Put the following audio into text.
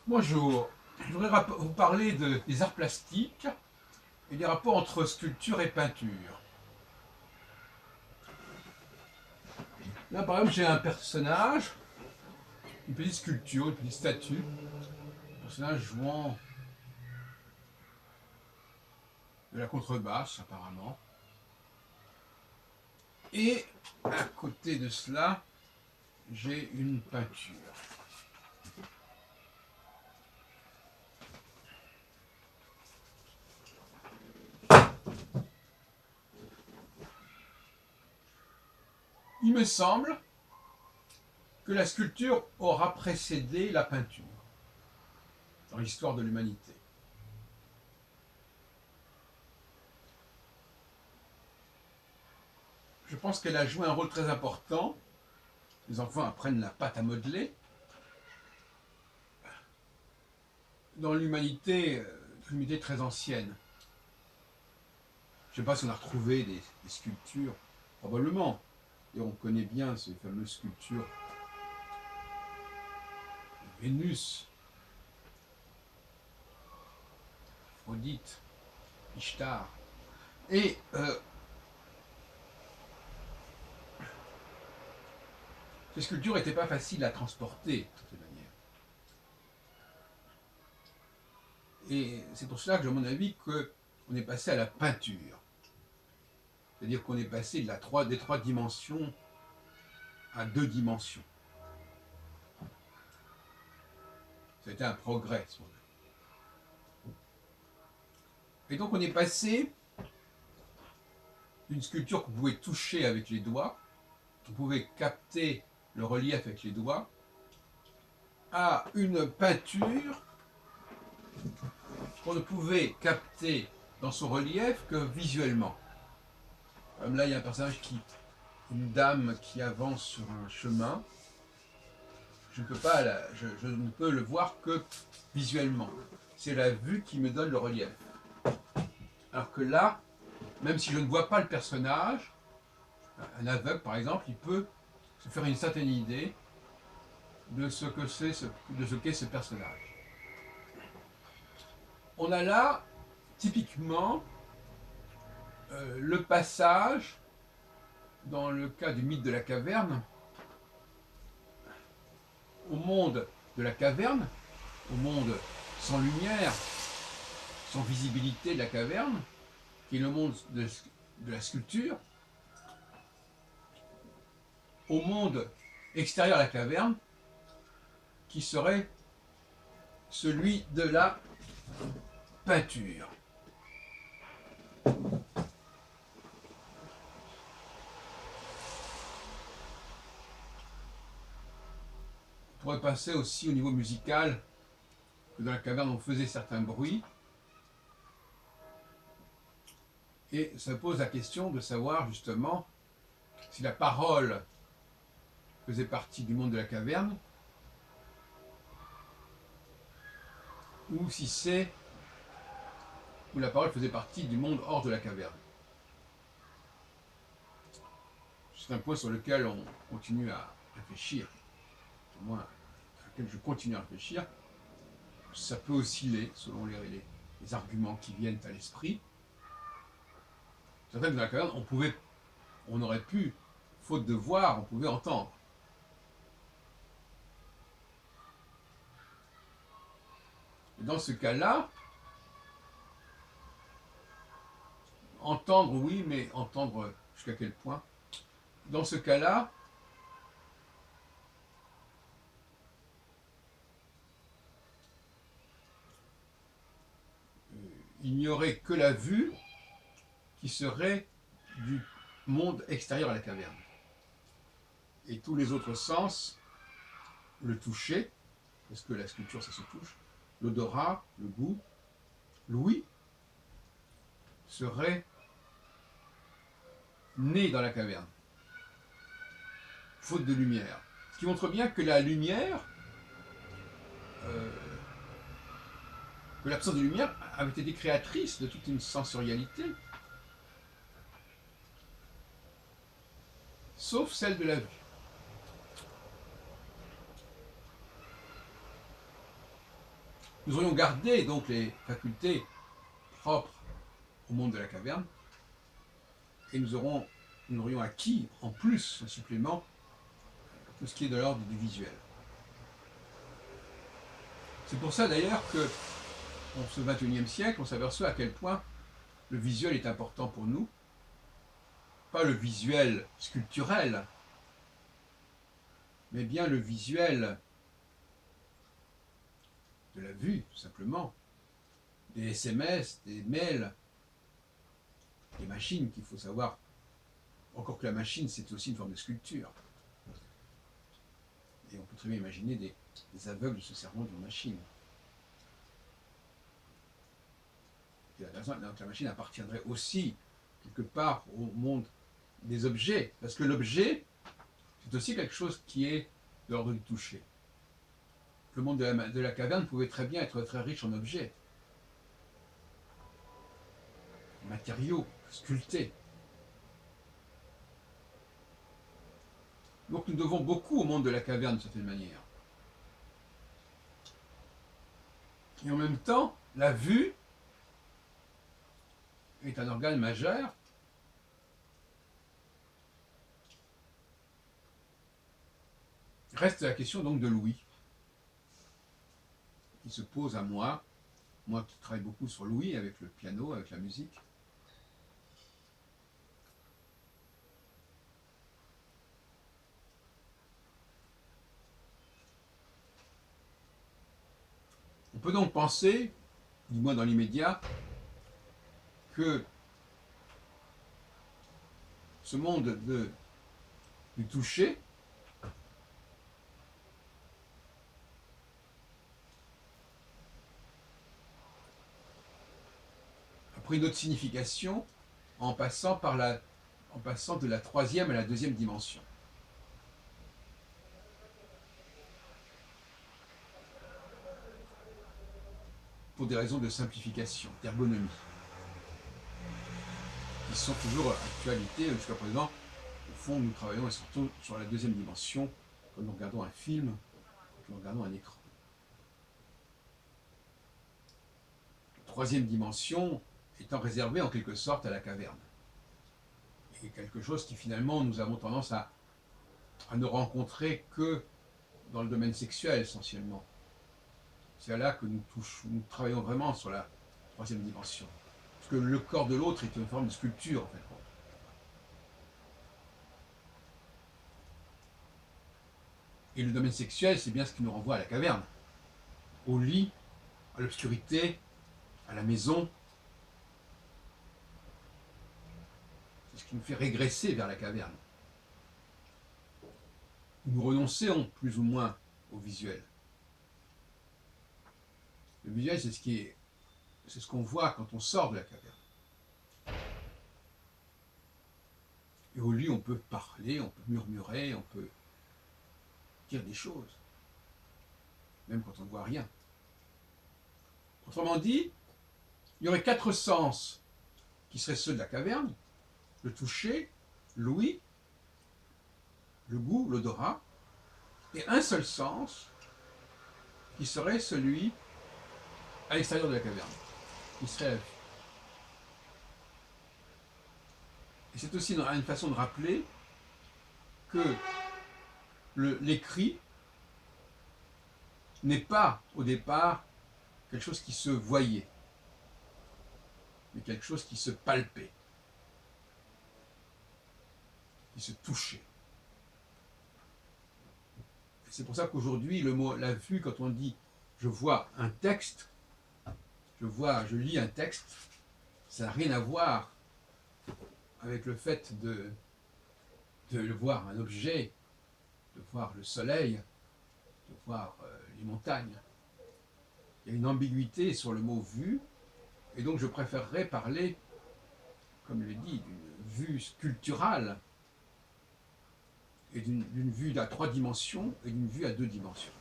Bonjour, je voudrais vous parler des arts plastiques et des rapports entre sculpture et peinture. Là, par exemple, j'ai un personnage, une petite sculpture, une petite statue, un personnage jouant de la contrebasse, apparemment. Et à côté de cela, j'ai une peinture. Il me semble que la sculpture aura précédé la peinture dans l'histoire de l'humanité. Je pense qu'elle a joué un rôle très important. Les enfants apprennent la pâte à modeler. Dans l'humanité très ancienne. Je ne sais pas si on a retrouvé des sculptures, probablement. Et on connaît bien ces fameuses sculptures de Vénus, Aphrodite, Ishtar. Et ces sculptures n'étaient pas faciles à transporter, de toute manière. Et c'est pour cela que, à mon avis, qu'on est passé à la peinture. C'est-à-dire qu'on est passé des trois dimensions à deux dimensions. Ça a été un progrès, si on veut. Et donc on est passé d'une sculpture qu'on pouvait toucher avec les doigts, on pouvait capter le relief avec les doigts, à une peinture qu'on ne pouvait capter dans son relief que visuellement. Comme là, il y a un personnage une dame qui avance sur un chemin. Je ne peux le voir que visuellement. C'est la vue qui me donne le relief. Alors que là, même si je ne vois pas le personnage, un aveugle par exemple, il peut se faire une certaine idée de ce qu'est ce personnage. On a là, typiquement, le passage, dans le cas du mythe de la caverne, au monde de la caverne, au monde sans lumière, sans visibilité de la caverne, qui est le monde de la sculpture, au monde extérieur à la caverne, qui serait celui de la peinture. On pourrait passer aussi au niveau musical, que dans la caverne on faisait certains bruits, et ça pose la question de savoir justement si la parole faisait partie du monde de la caverne, ou si c'est où la parole faisait partie du monde hors de la caverne. C'est un point sur lequel on continue à réfléchir, au moins sur lequel je continue à réfléchir. Ça peut osciller selon les arguments qui viennent à l'esprit. C'est vrai que dans la caverne, on aurait pu, faute de voir, on pouvait entendre. Et dans ce cas-là, entendre, oui, mais entendre jusqu'à quel point? Dans ce cas-là, il n'y aurait que la vue qui serait du monde extérieur à la caverne. Et tous les autres sens, le toucher, parce que la sculpture ça se touche, l'odorat, le goût, l'ouïe, serait né dans la caverne, faute de lumière. Ce qui montre bien que la lumière, euh, que l'absence de lumière avait été créatrice de toute une sensorialité, sauf celle de la vue. nous aurions gardé donc les facultés propres au monde de la caverne, et nous aurions acquis en plus, en supplément, tout ce qui est de l'ordre du visuel. C'est pour ça d'ailleurs que, en ce XXIe siècle, on s'aperçoit à quel point le visuel est important pour nous, pas le visuel sculpturel, mais bien le visuel de la vue, tout simplement, des SMS, des mails, des machines qu'il faut savoir, encore que la machine c'est aussi une forme de sculpture. Et on peut très bien imaginer des aveugles se servant d'une machine. Et la machine appartiendrait aussi, quelque part, au monde des objets. Parce que l'objet, c'est aussi quelque chose qui est de l'ordre du toucher. Le monde de la caverne pouvait très bien être très riche en objets. Matériaux, sculptés. Donc nous devons beaucoup au monde de la caverne de certaine manière. Et en même temps, la vue est un organe majeur Reste la question donc de l'ouïe, qui se pose à moi qui travaille beaucoup sur l'ouïe, avec le piano, avec la musique. On peut donc penser, du moins dans l'immédiat, que ce monde du toucher a pris une autre signification en passant de la troisième à la deuxième dimension. Pour des raisons de simplification, d'ergonomie, qui sont toujours actualité jusqu'à présent. Au fond, nous travaillons surtout sur la deuxième dimension quand nous regardons un film, quand nous regardons un écran. La troisième dimension étant réservée en quelque sorte à la caverne. Et quelque chose qui finalement nous avons tendance à ne rencontrer que dans le domaine sexuel essentiellement. C'est là que nous travaillons vraiment sur la troisième dimension. Parce que le corps de l'autre est une forme de sculpture en fait. Et le domaine sexuel, c'est bien ce qui nous renvoie à la caverne, au lit, à l'obscurité, à la maison. C'est ce qui nous fait régresser vers la caverne. Nous renonçons plus ou moins au visuel. Le visuel, c'est ce qu'on voit quand on sort de la caverne. Et au lit, on peut parler, on peut murmurer, on peut dire des choses, même quand on ne voit rien. Autrement dit, il y aurait 4 sens qui seraient ceux de la caverne: le toucher, l'ouïe, le goût, l'odorat, et un seul sens qui serait celui à l'extérieur de la caverne, qui serait la vue. Et c'est aussi une façon de rappeler que l'écrit n'est pas au départ quelque chose qui se voyait, mais quelque chose qui se palpait, qui se touchait. Et c'est pour ça qu'aujourd'hui, le mot la vue, quand on dit je vois un texte, je lis un texte, ça n'a rien à voir avec le fait de voir un objet, de voir le soleil, de voir les montagnes. Il y a une ambiguïté sur le mot vue, et donc je préférerais parler, comme je l'ai dit, d'une vue sculpturale, et d'une vue à 3 dimensions et d'une vue à 2 dimensions.